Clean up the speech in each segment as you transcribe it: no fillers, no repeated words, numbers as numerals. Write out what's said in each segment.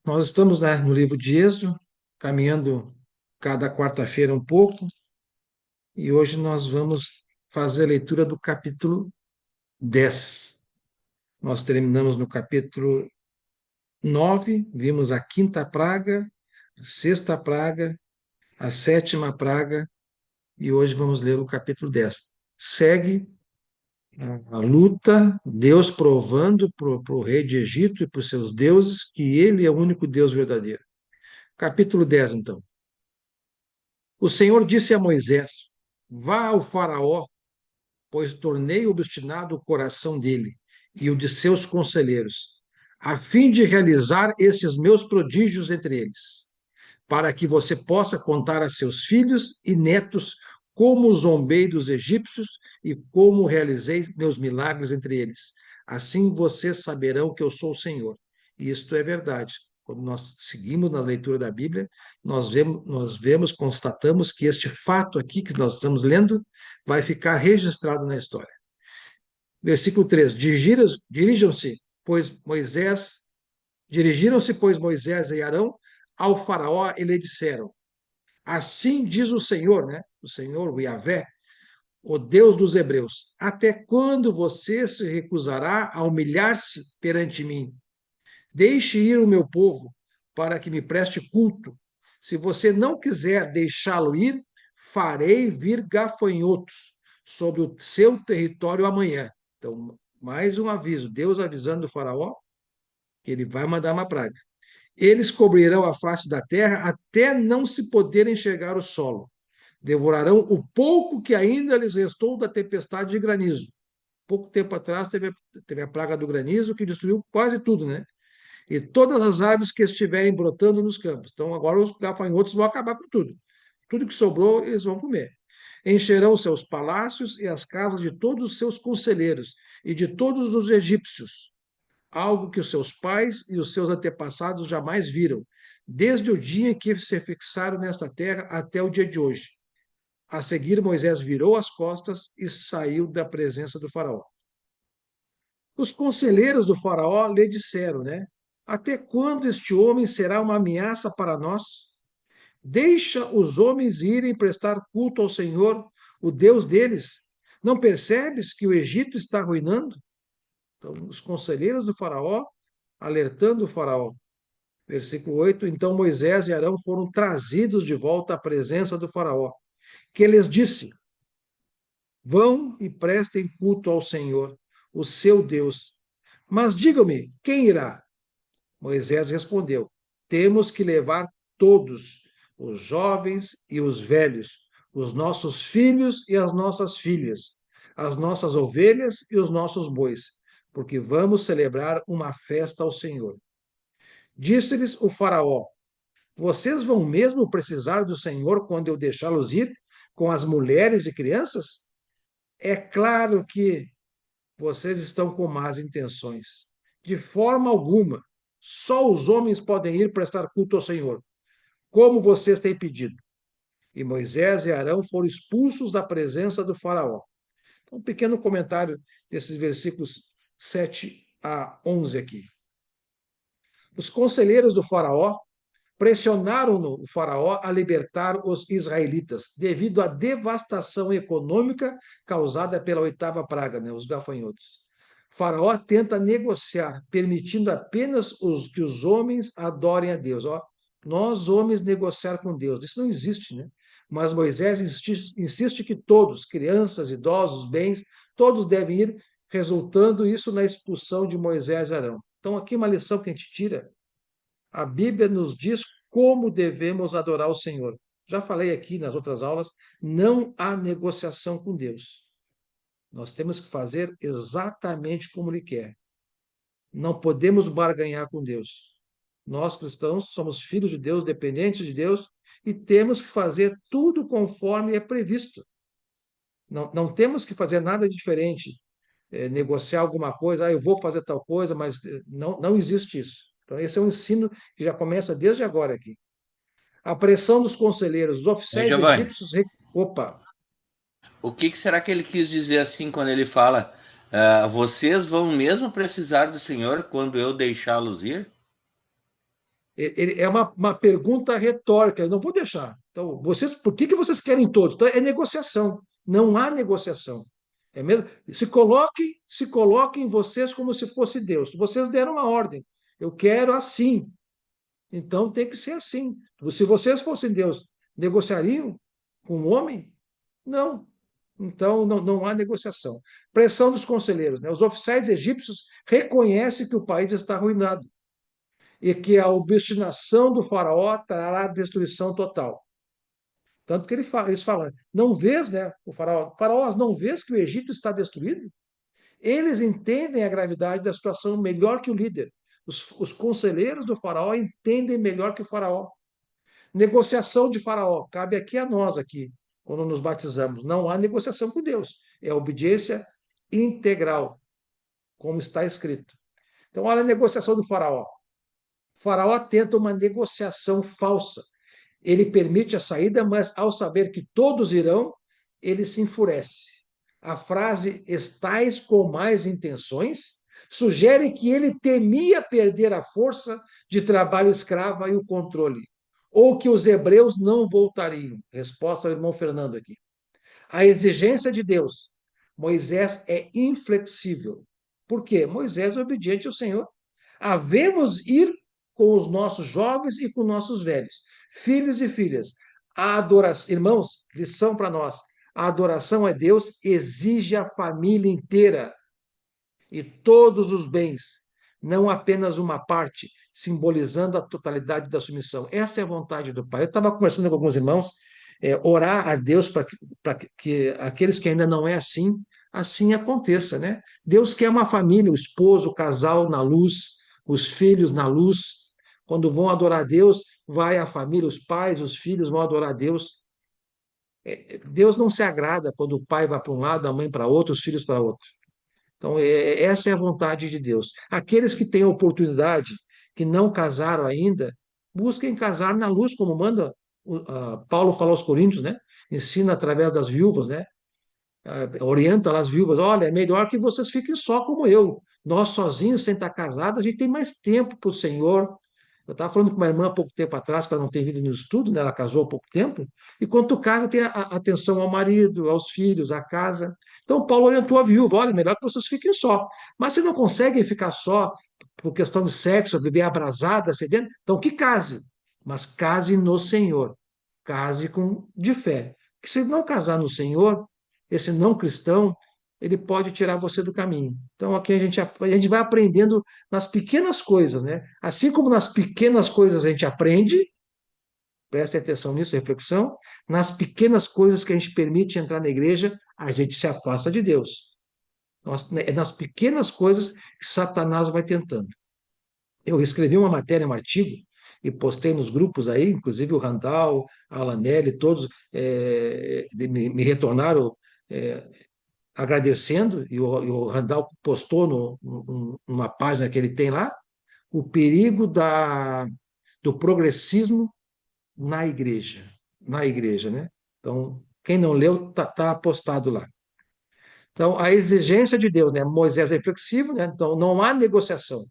Nós estamos, né, no livro de Êxodo, caminhando cada quarta-feira um pouco, e hoje nós vamos fazer a leitura do capítulo 10. Nós terminamos no capítulo 9, vimos a quinta praga, a sexta praga, a sétima praga, e hoje vamos ler o capítulo 10. Segue a luta, Deus provando para o rei de Egito e para os seus deuses que ele é o único Deus verdadeiro. Capítulo 10, então. O Senhor disse a Moisés: Vá ao Faraó, pois tornei obstinado o coração dele e o de seus conselheiros, a fim de realizar esses meus prodígios entre eles, para que você possa contar a seus filhos e netos como zombei dos egípcios e como realizei meus milagres entre eles. Assim vocês saberão que eu sou o Senhor. E isto é verdade. Quando nós seguimos na leitura da Bíblia, nós vemos, constatamos que este fato aqui que nós estamos lendo vai ficar registrado na história. Versículo 3: Dirijam-se, pois Moisés, dirigiram-se, pois Moisés e Arão ao Faraó e lhe disseram: Assim diz o Senhor, né? O Senhor, o Yahvé, o Deus dos Hebreus: Até quando você se recusará a humilhar-se perante mim? Deixe ir o meu povo para que me preste culto. Se você não quiser deixá-lo ir, farei vir gafanhotos sobre o seu território amanhã. Então, mais um aviso: Deus avisando o Faraó que ele vai mandar uma praga. Eles cobrirão a face da terra até não se poder enxergar o solo. Devorarão o pouco que ainda lhes restou da tempestade de granizo. Pouco tempo atrás teve a praga do granizo que destruiu quase tudo, né? E todas as árvores que estiverem brotando nos campos. Então, agora os gafanhotos vão acabar com tudo. Tudo que sobrou, eles vão comer. Encherão seus palácios e as casas de todos os seus conselheiros e de todos os egípcios, algo que os seus pais e os seus antepassados jamais viram, desde o dia em que se fixaram nesta terra até o dia de hoje. A seguir, Moisés virou as costas e saiu da presença do faraó. Os conselheiros do faraó lhe disseram, né? Até quando este homem será uma ameaça para nós? Deixa os homens irem prestar culto ao Senhor, o Deus deles. Não percebes que o Egito está arruinando? Então, os conselheiros do faraó alertando o faraó. Versículo 8: Então Moisés e Arão foram trazidos de volta à presença do faraó, que lhes disse: Vão e prestem culto ao Senhor, o seu Deus. Mas digam-me, quem irá? Moisés respondeu: Temos que levar todos, os jovens e os velhos, os nossos filhos e as nossas filhas, as nossas ovelhas e os nossos bois, porque vamos celebrar uma festa ao Senhor. Disse-lhes o Faraó: Vocês vão mesmo precisar do Senhor quando eu deixá-los ir com as mulheres e crianças? É claro que vocês estão com más intenções. De forma alguma, só os homens podem ir prestar culto ao Senhor, como vocês têm pedido. E Moisés e Arão foram expulsos da presença do Faraó. Então, um pequeno comentário desses versículos 7 a 11 aqui. Os conselheiros do Faraó pressionaram o Faraó a libertar os israelitas, devido à devastação econômica causada pela oitava praga, né, os gafanhotos. O Faraó tenta negociar, permitindo apenas que os homens adorem a Deus. Ó, nós, homens, negociar com Deus. Isso não existe, né? Mas Moisés insiste que todos, crianças, idosos, bens, todos devem ir, resultando isso na expulsão de Moisés e Arão. Então, aqui uma lição que a gente tira: a Bíblia nos diz como devemos adorar o Senhor. Já falei aqui nas outras aulas, não há negociação com Deus. Nós temos que fazer exatamente como Ele quer. Não podemos barganhar com Deus. Nós, cristãos, somos filhos de Deus, dependentes de Deus, e temos que fazer tudo conforme é previsto. Não temos que fazer nada diferente, negociar alguma coisa, eu vou fazer tal coisa, mas não existe isso. Então, esse é um ensino que já começa desde agora aqui. A pressão dos conselheiros, os Hein, oficiais Giovanni? egípcios. Opa, O que será que ele quis dizer assim quando ele fala: vocês vão mesmo precisar do Senhor quando eu deixá-los ir? É uma pergunta retórica, eu não vou deixar. Então, vocês, por que vocês querem todos? Então, é negociação. Não há negociação. É mesmo? Se coloquem vocês como se fosse Deus. Vocês deram uma ordem. Eu quero assim. Então tem que ser assim. Se vocês fossem Deus, negociariam com o homem? Não. Então não há negociação. Pressão dos conselheiros, né? Os oficiais egípcios reconhecem que o país está arruinado e que a obstinação do faraó trará destruição total. Tanto que eles falam, não vês, né? Faraó, não vês que o Egito está destruído? Eles entendem a gravidade da situação melhor que o líder. Os conselheiros do faraó entendem melhor que o faraó. Negociação de faraó, cabe aqui a nós aqui, quando nos batizamos. Não há negociação com Deus. É obediência integral, como está escrito. Então, olha a negociação do faraó. O faraó tenta uma negociação falsa. Ele permite a saída, mas ao saber que todos irão, ele se enfurece. A frase "estais com mais intenções" sugere que ele temia perder a força de trabalho escrava e o controle, ou que os hebreus não voltariam. Resposta ao irmão Fernando aqui. A exigência de Deus. Moisés é inflexível. Por quê? Moisés é obediente ao Senhor. Havemos ir com os nossos jovens e com nossos velhos, filhos e filhas. A adoração, irmãos, lição para nós. A adoração a Deus exige a família inteira e todos os bens, não apenas uma parte, simbolizando a totalidade da submissão. Essa é a vontade do Pai. Eu estava conversando com alguns irmãos, orar a Deus para que aqueles que ainda não é assim, assim aconteça, né? Deus quer uma família, o esposo, o casal na luz, os filhos na luz. Quando vão adorar a Deus, vai a família, os pais, os filhos vão adorar a Deus. Deus não se agrada quando o pai vai para um lado, a mãe para outro, os filhos para outro. Então, essa é a vontade de Deus. Aqueles que têm oportunidade, que não casaram ainda, busquem casar na luz, como manda Paulo falar aos Coríntios, né? Ensina através das viúvas, né? Orienta lá as viúvas: olha, é melhor que vocês fiquem só como eu. Nós sozinhos, sem estar casados, a gente tem mais tempo para o Senhor. Eu estava falando com uma irmã há pouco tempo atrás, que ela não tem vindo no estudo, né? Ela casou há pouco tempo, e quando tu casa, tem a atenção ao marido, aos filhos, à casa. Então, Paulo orientou a viúva: olha, melhor que vocês fiquem só. Mas se não conseguem ficar só por questão de sexo, viver abrasada, sedenta, então que case. Mas case no Senhor. Case de fé. Porque se não casar no Senhor, esse não cristão, ele pode tirar você do caminho. Então, aqui a gente vai aprendendo nas pequenas coisas, né? Assim como nas pequenas coisas a gente aprende, preste atenção nisso, reflexão, nas pequenas coisas que a gente permite entrar na igreja, a gente se afasta de Deus. É nas pequenas coisas que Satanás vai tentando. Eu escrevi uma matéria, um artigo, e postei nos grupos aí, inclusive o Randall, a Alanelli, todos me retornaram é, agradecendo, e o Randall postou numa página que ele tem lá, o perigo do progressismo na igreja, né? Então, quem não leu, tá postado lá. Então, a exigência de Deus, né? Moisés é flexível, né? Então, não há negociação.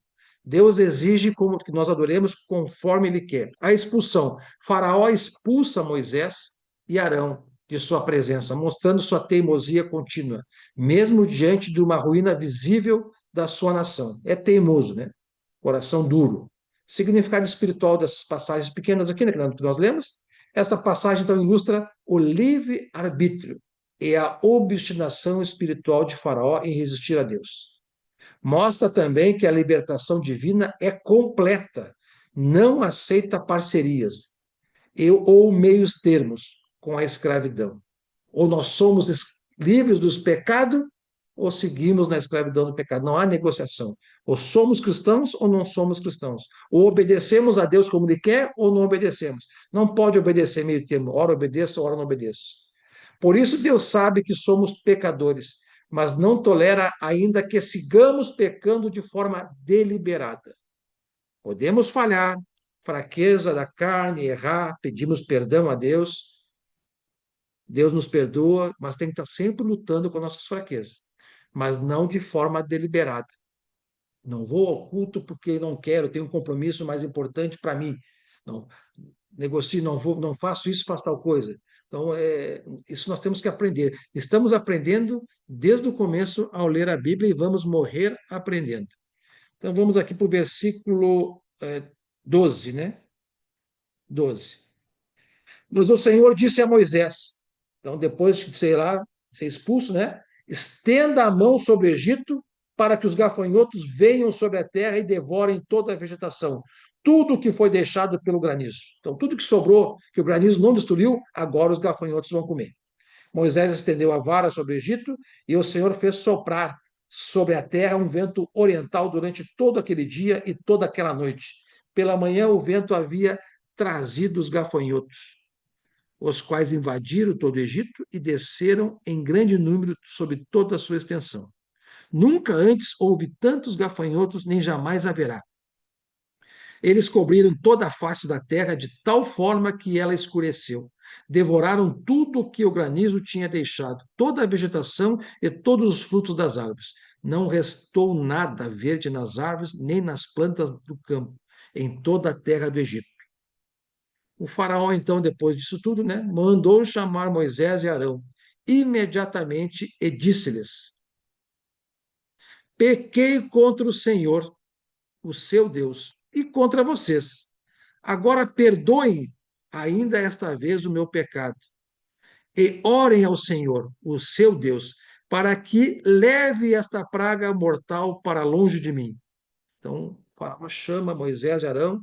Deus exige como que nós adoremos conforme ele quer. A expulsão. Faraó expulsa Moisés e Arão de sua presença, mostrando sua teimosia contínua, mesmo diante de uma ruína visível da sua nação. É teimoso, né? Coração duro. Significado espiritual dessas passagens pequenas aqui, né, que nós lemos. Esta passagem, então, ilustra o livre-arbítrio e a obstinação espiritual de Faraó em resistir a Deus. Mostra também que a libertação divina é completa, não aceita parcerias ou meios termos com a escravidão. Ou nós somos livres dos pecados ou seguimos na escravidão do pecado. Não há negociação. Ou somos cristãos ou não somos cristãos. Ou obedecemos a Deus como Ele quer ou não obedecemos. Não pode obedecer meio termo. Ora obedeço, ora não obedeço. Por isso Deus sabe que somos pecadores, mas não tolera ainda que sigamos pecando de forma deliberada. Podemos falhar, fraqueza da carne, errar, pedimos perdão a Deus. Deus nos perdoa, mas tem que estar sempre lutando com nossas fraquezas, mas não de forma deliberada. Não vou ao culto porque não quero, tenho um compromisso mais importante para mim. Não negocio, não vou, não faço isso, faço tal coisa. Então, isso nós temos que aprender. Estamos aprendendo desde o começo ao ler a Bíblia e vamos morrer aprendendo. Então, vamos aqui para o versículo 12, né? 12. Mas o Senhor disse a Moisés, então, depois de, sei lá, ser expulso, né? Estenda a mão sobre o Egito para que os gafanhotos venham sobre a terra e devorem toda a vegetação. Tudo que foi deixado pelo granizo. Então, tudo que sobrou, que o granizo não destruiu, agora os gafanhotos vão comer. Moisés estendeu a vara sobre o Egito e o Senhor fez soprar sobre a terra um vento oriental durante todo aquele dia e toda aquela noite. Pela manhã, o vento havia trazido os gafanhotos, os quais invadiram todo o Egito e desceram em grande número sobre toda a sua extensão. Nunca antes houve tantos gafanhotos, nem jamais haverá. Eles cobriram toda a face da terra de tal forma que ela escureceu. Devoraram tudo o que o granizo tinha deixado, toda a vegetação e todos os frutos das árvores. Não restou nada verde nas árvores, nem nas plantas do campo, em toda a terra do Egito. O faraó, então, depois disso tudo, né, mandou chamar Moisés e Arão imediatamente e disse-lhes: Pequei contra o Senhor, o seu Deus, e contra vocês. Agora perdoem ainda esta vez o meu pecado e orem ao Senhor, o seu Deus, para que leve esta praga mortal para longe de mim. Então, o Faraó chama Moisés e Arão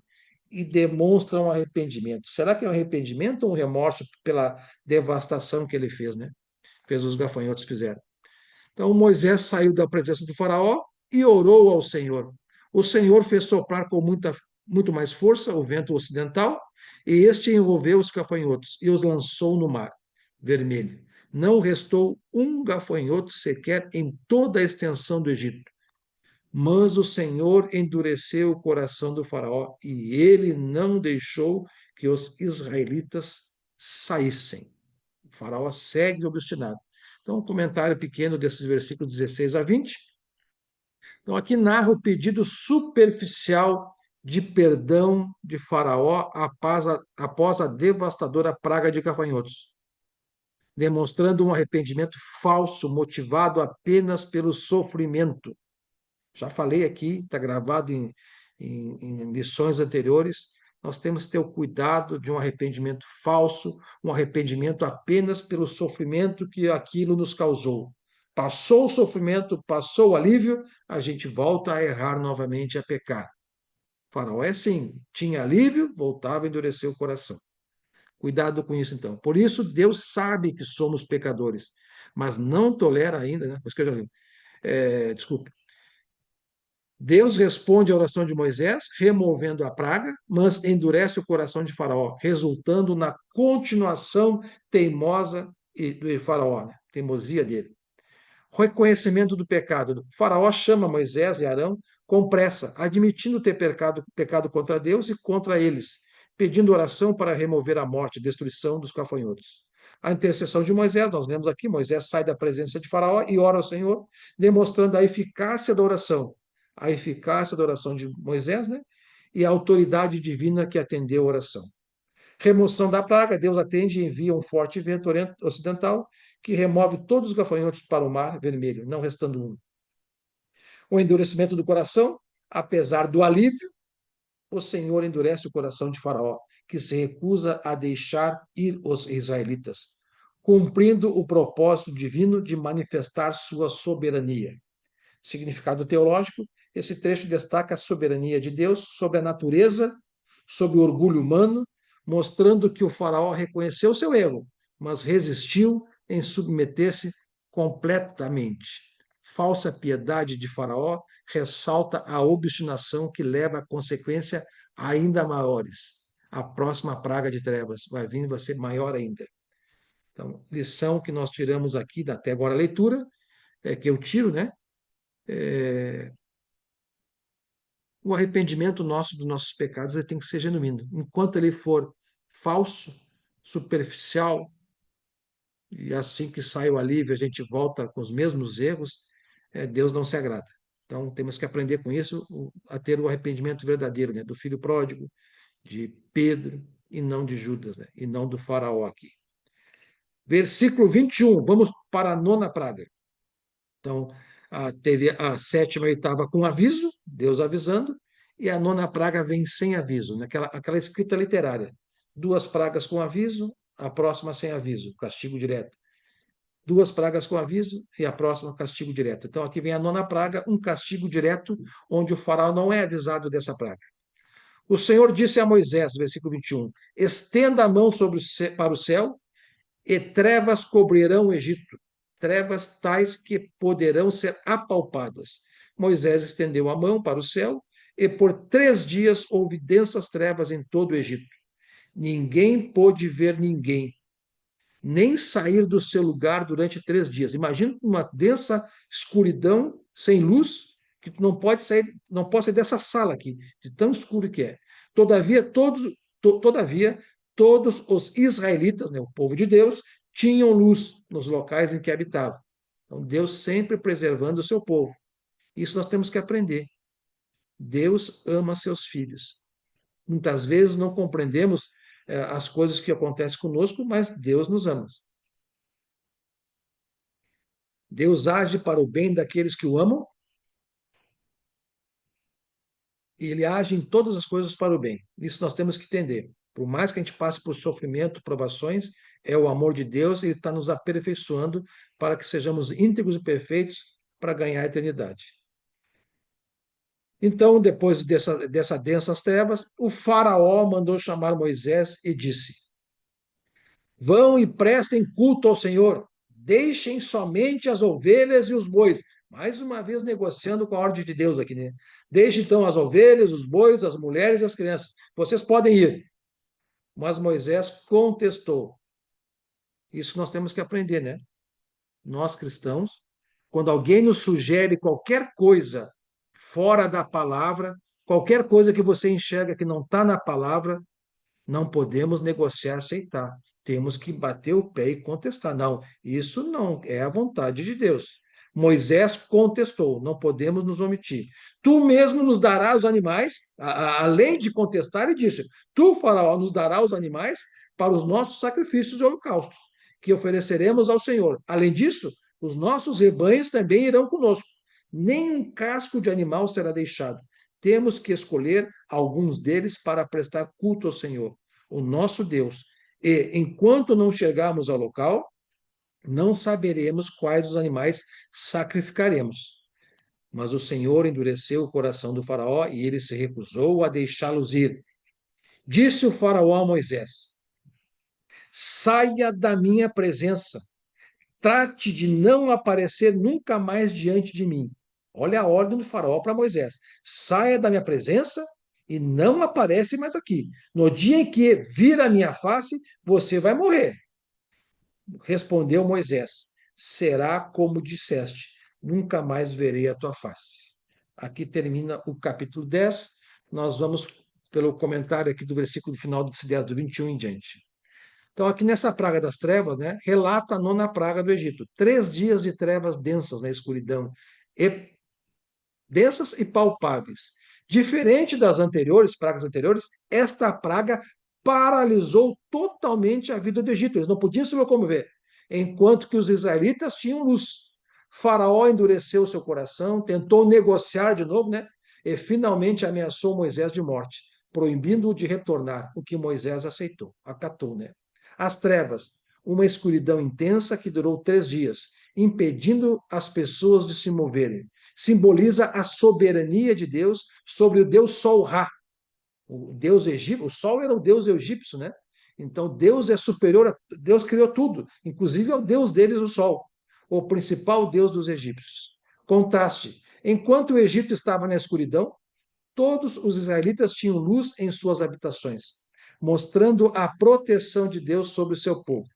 e demonstra um arrependimento. Será que é um arrependimento ou um remorso pela devastação que ele fez, né? Fez os gafanhotos fizeram. Então Moisés saiu da presença do faraó e orou ao Senhor. O Senhor fez soprar com muito mais força o vento ocidental, e este envolveu os gafanhotos e os lançou no mar vermelho. Não restou um gafanhoto sequer em toda a extensão do Egito. Mas o Senhor endureceu o coração do faraó e ele não deixou que os israelitas saíssem. O faraó segue obstinado. Então, um comentário pequeno desses versículos 16 a 20. Então, aqui narra o pedido superficial de perdão de Faraó após a devastadora praga de gafanhotos, demonstrando um arrependimento falso, motivado apenas pelo sofrimento. Já falei aqui, está gravado em lições anteriores, nós temos que ter o cuidado de um arrependimento falso, um arrependimento apenas pelo sofrimento que aquilo nos causou. Passou o sofrimento, passou o alívio, a gente volta a errar novamente, a pecar. O faraó é assim, tinha alívio, voltava a endurecer o coração. Cuidado com isso, então. Por isso, Deus sabe que somos pecadores, mas não tolera ainda, né? Desculpe, Deus responde à oração de Moisés, removendo a praga, mas endurece o coração de Faraó, resultando na continuação teimosa do Faraó, né? Teimosia dele. Reconhecimento do pecado. Faraó chama Moisés e Arão com pressa, admitindo ter pecado contra Deus e contra eles, pedindo oração para remover a morte, destruição dos gafanhotos. A intercessão de Moisés, nós lemos aqui, Moisés sai da presença de Faraó e ora ao Senhor, demonstrando a eficácia da oração de Moisés, né? E a autoridade divina que atendeu a oração. Remoção da praga, Deus atende e envia um forte vento ocidental que remove todos os gafanhotos para o mar vermelho, não restando um. O endurecimento do coração, apesar do alívio, o Senhor endurece o coração de Faraó, que se recusa a deixar ir os israelitas, cumprindo o propósito divino de manifestar sua soberania. Significado teológico, esse trecho destaca a soberania de Deus sobre a natureza, sobre o orgulho humano, mostrando que o faraó reconheceu seu erro, mas resistiu em submeter-se completamente. Falsa piedade de faraó ressalta a obstinação que leva a consequência ainda maiores. A próxima praga de trevas vai vir, vai ser maior ainda. Então, lição que nós tiramos aqui, até agora a leitura, que eu tiro, né? O arrependimento nosso dos nossos pecados tem que ser genuíno. Enquanto ele for falso, superficial, e assim que sai o alívio a gente volta com os mesmos erros, Deus não se agrada. Então, temos que aprender com isso a ter o arrependimento verdadeiro, né? Do filho pródigo, de Pedro, e não de Judas, né? E não do faraó aqui. Versículo 21, vamos para a nona praga. Então, teve a sétima e oitava com aviso, Deus avisando, e a nona praga vem sem aviso, aquela escrita literária. Duas pragas com aviso, a próxima sem aviso, castigo direto. Duas pragas com aviso e a próxima castigo direto. Então, aqui vem a nona praga, um castigo direto, onde o faraó não é avisado dessa praga. O Senhor disse a Moisés, versículo 21, estenda a mão para o céu e trevas cobrirão o Egito, trevas tais que poderão ser apalpadas. Moisés estendeu a mão para o céu e por 3 dias houve densas trevas em todo o Egito. Ninguém pôde ver ninguém, nem sair do seu lugar durante 3 dias. Imagina uma densa escuridão, sem luz, que tu não pode sair, não pode sair dessa sala aqui, de tão escuro que é. Todavia, todos os israelitas, né, o povo de Deus, tinham luz nos locais em que habitavam. Então, Deus sempre preservando o seu povo. Isso nós temos que aprender. Deus ama seus filhos. Muitas vezes não compreendemos as coisas que acontecem conosco, mas Deus nos ama. Deus age para o bem daqueles que o amam e ele age em todas as coisas para o bem. Isso nós temos que entender. Por mais que a gente passe por sofrimento, provações, é o amor de Deus e ele está nos aperfeiçoando para que sejamos íntegros e perfeitos para ganhar a eternidade. Então, depois dessa densas trevas, o faraó mandou chamar Moisés e disse: vão e prestem culto ao Senhor, deixem somente as ovelhas e os bois. Mais uma vez negociando com a ordem de Deus aqui, né? Deixe então as ovelhas, os bois, as mulheres e as crianças. Vocês podem ir. Mas Moisés contestou. Isso nós temos que aprender, né? Nós cristãos, quando alguém nos sugere qualquer coisa fora da palavra, qualquer coisa que você enxerga que não está na palavra, não podemos negociar, aceitar. Temos que bater o pé e contestar. Não, isso não é a vontade de Deus. Moisés contestou, não podemos nos omitir. Tu mesmo nos darás os animais, além de contestar, ele disse: tu, Faraó, nos darás os animais para os nossos sacrifícios e holocaustos, que ofereceremos ao Senhor. Além disso, os nossos rebanhos também irão conosco. Nem um casco de animal será deixado. Temos que escolher alguns deles para prestar culto ao Senhor, o nosso Deus. E enquanto não chegarmos ao local, não saberemos quais os animais sacrificaremos. Mas o Senhor endureceu o coração do faraó e ele se recusou a deixá-los ir. Disse o faraó a Moisés: saia da minha presença, trate de não aparecer nunca mais diante de mim. Olha a ordem do faraó para Moisés: saia da minha presença e não aparece mais aqui. No dia em que vir a minha face, você vai morrer. Respondeu Moisés: será como disseste, nunca mais verei a tua face. Aqui termina o capítulo 10. Nós vamos pelo comentário aqui do versículo final desse 10, do 21 em diante. Então, aqui nessa praga das trevas, né, relata a nona praga do Egito. 3 dias de trevas densas na escuridão, e densas e palpáveis. Diferente das anteriores, pragas anteriores, esta praga paralisou totalmente a vida do Egito. Eles não podiam se locomover, enquanto que os israelitas tinham luz. Faraó endureceu seu coração, tentou negociar de novo, né? E finalmente ameaçou Moisés de morte, proibindo-o de retornar, o que Moisés aceitou, acatou, né? As trevas, uma escuridão intensa que durou 3 dias, impedindo as pessoas de se moverem. Simboliza a soberania de Deus sobre o Deus Sol Ra, o Deus egípcio. O Sol era o Deus egípcio, né? Então Deus é superior, Deus criou tudo, inclusive ao Deus deles, o Sol, o principal Deus dos egípcios. Contraste: enquanto o Egito estava na escuridão, todos os israelitas tinham luz em suas habitações, mostrando a proteção de Deus sobre o seu povo.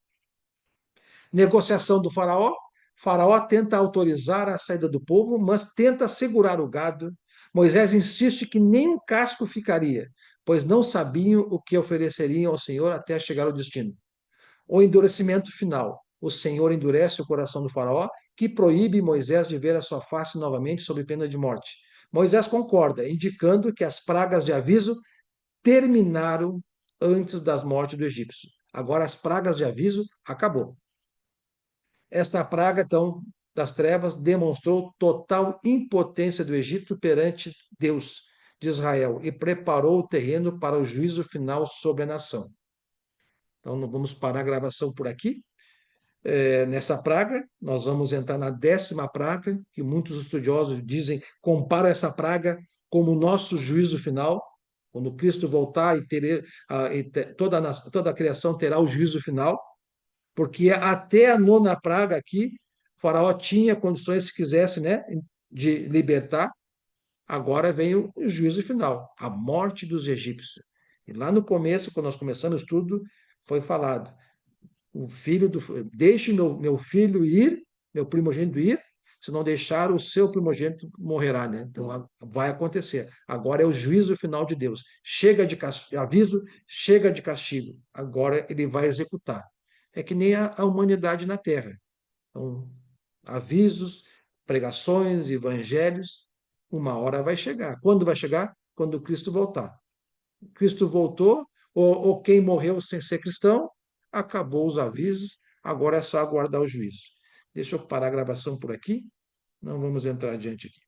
Negociação do faraó. Faraó tenta autorizar a saída do povo, mas tenta segurar o gado. Moisés insiste que nem um casco ficaria, pois não sabiam o que ofereceriam ao Senhor até chegar ao destino. O endurecimento final. O Senhor endurece o coração do faraó que proíbe Moisés de ver a sua face novamente sob pena de morte. Moisés concorda, indicando que as pragas de aviso terminaram antes das mortes do egípcio. Agora as pragas de aviso acabou. Esta praga, então, das trevas demonstrou total impotência do Egito perante Deus de Israel e preparou o terreno para o juízo final sobre a nação. Então, nós vamos parar a gravação por aqui. Nessa praga, nós vamos entrar na 10ª praga, que muitos estudiosos dizem, compara essa praga como o nosso juízo final, quando Cristo voltar toda a criação terá o juízo final, porque até a 9ª praga aqui, o faraó tinha condições, se quisesse, né, de libertar. Agora vem o juízo final, a morte dos egípcios. E lá no começo, quando nós começamos o estudo, foi falado, o filho do deixe meu filho ir, meu primogênito ir, se não deixar o seu primogênito morrerá, né? Então vai acontecer. Agora é o juízo final de Deus. Chega de aviso, chega de castigo. Agora ele vai executar. É que nem a humanidade na Terra. Então, avisos, pregações, evangelhos, uma hora vai chegar. Quando vai chegar? Quando Cristo voltar. Cristo voltou, ou quem morreu sem ser cristão, acabou os avisos, agora é só aguardar o juízo. Deixa eu parar a gravação por aqui, não vamos entrar adiante aqui.